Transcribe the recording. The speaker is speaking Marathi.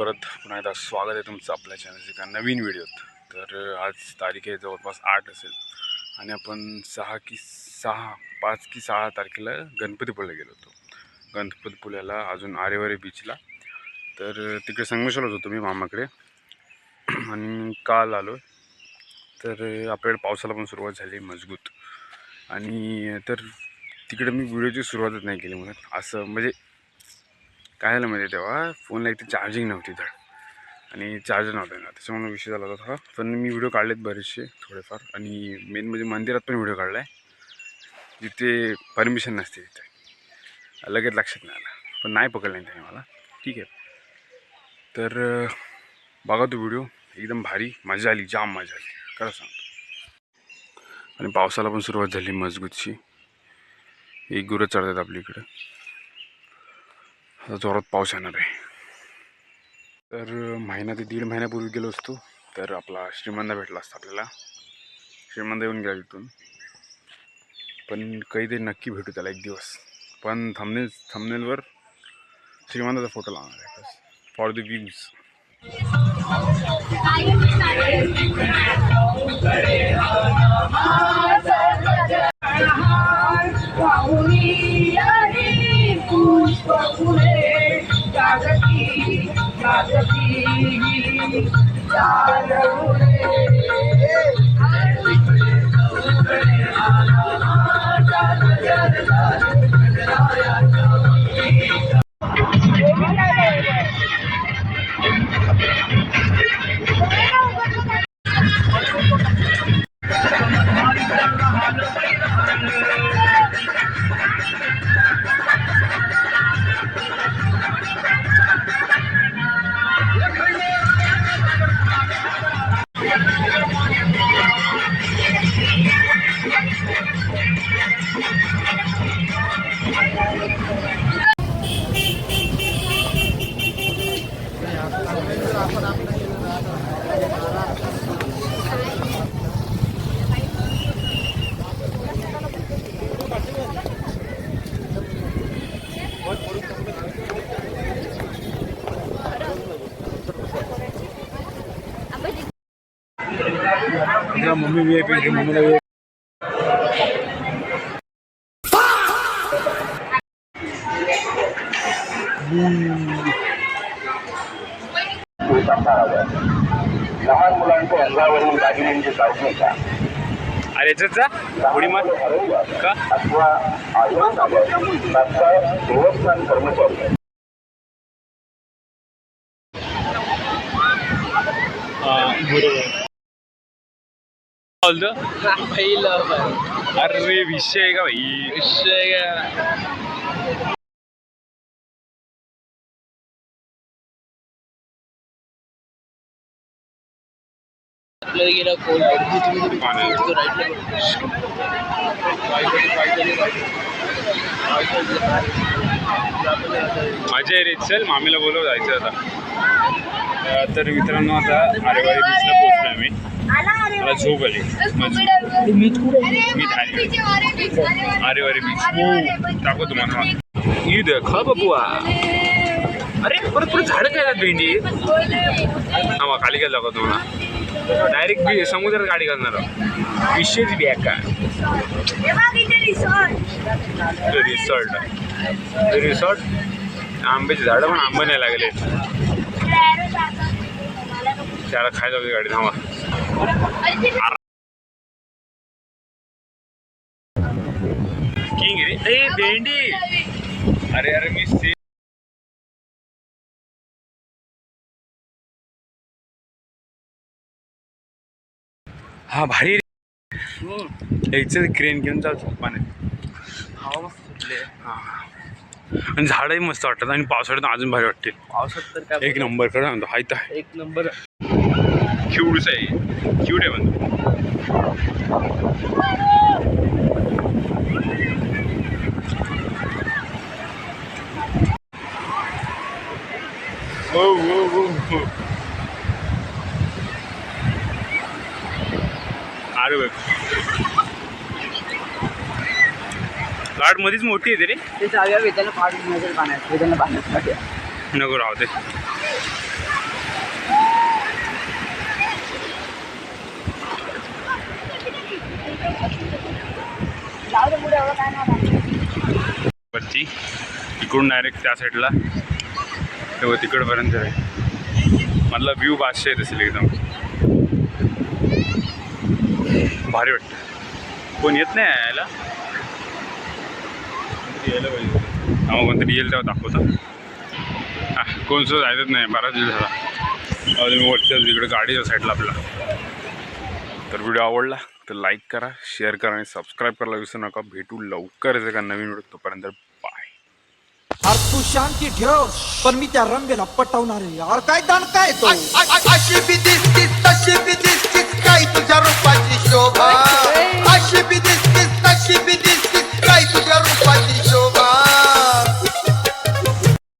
परत पुन्हा एकदा स्वागत आहे तुमचं आपल्या चॅनलच्या एका नवीन व्हिडिओत। तर आज तारीख आहे जवळपास 8 असेल आणि आपण 5 की 6 तारखेला गणपतीपुळ्याला गेलो होतो। गणपतीपुळ्याला अजून आरेवारे बीचला। तर तिकडे संगमेश्वरला होतो मी मामाकडे आणि काल आलो। तर आपल्याकडे पावसाला पण सुरुवात झाली मजबूत आणि तर तिकडे मी व्हिडिओची सुरुवातच नाही केली म्हणून असं म्हणजे काय झालं म्हणजे तेव्हा फोनला एक तर चार्जिंग नव्हती धड आणि चार्जर नव्हता ना, त्याच्यामुळे विषय झाला होता थोडा। पण मी व्हिडिओ काढलेत बरेचसे थोडेफार आणि मेन म्हणजे मंदिरात पण व्हिडिओ काढला आहे जिथे परमिशन नसते, तिथे लगेच लक्षात नाही आलं पण नाही पकडलं त्याने मला। ठीक आहे, तर बघा तो व्हिडिओ, एकदम भारी मजा आली, जाम मजा आली खरं सांगतो। आणि पावसाला पण सुरुवात झाली मजबूतशी, एक गुरं चढतात आपल्या इकडं, आता जोरात पाऊस येणार आहे। तर महिना ते 1.5 महिन्यापूर्वी गेलो असतो तर आपला श्रीमंत भेटला असता आपल्याला, श्रीमंत येऊन गेला तिथून। पण कधीतरी नक्की भेटू त्याला एक दिवस, पण थंबनेलवर श्रीमंताचा फोटो लावणार आहे बस for the views. Mummy VIP मम्मीला लहान मुलांच्या अंगावरील दागिन्यांची काळजी घ्या। अरे जा उडी मार का अथवा आयोग तात्काळ देवस्थान कर्मचारी अरे विषय आहे का भाई, विषय गेला कोल माझ्या रे चल मामीला बोलव जायचं आता। तर मित्रांनो आता आरेवारी बीचला पोहोचलो आम्ही, मला झोप आली आरेवारी बीच टाकू तुम्हाला ईद खा बबुआ। अरे परत परत झाडं काय भेंडी हा खाली काय दाखवतो तुम्हाला, डायरेक्ट समुद्रात गाडी घालणार विशेष बॅग का रिसॉर्ट आंब्याची झाडं पण आंबे नाही लागले, त्याला खायला होती गाडी थांबा। किंग रे भेंडी, अरे अरे मी हा भारी यायचं क्रेन घेऊन चालतो पाण्यात, हवा सुटले आणि झाडंही मस्त वाटतात आणि पावसाळ्यात अजून भारी वाटते। पावसात तर काय एक नंबर खरं म्हणतो, हाय तर एक नंबर क्यूटच आहे, क्यूट आहे म्हणतो। हो अरे गाड मध्येच मोठी आहे रे, ते चाव्या वेदाला पाण्यात नको राहू दे। वरती इकडून डायरेक्ट त्या साईडला तेव्हा तिकडपर्यंत आहे. मधला व्ह्यू बादशा येत असेल एकदम भारी वाटतं. कोण येत नाही यायला, यायला पाहिजे. हा कोणतरी येईल तेव्हा दाखवतं. कोण सुद्धा जायचंच नाही, बराच दिवस झाला. तुम्ही वरच्या तिकडे गाडीच्या साईडला आपला. तर व्हिडिओ आवडला तर लाईक करा, शेअर करा आणि सबस्क्राईब करायला विसरू नका. भेटू लवकरच एका नवीन व्हिडिओ. तोपर्यंत बाय. अरे तू शांती ठेव, पण मी त्या रंबेला पटवणार आहे. अरे काय दान काय तो अशी बी दिसतीस तशी बी दिसतीस काय तुझ्या रूपाची शोभा. अशी बी दिसतीस तशी बी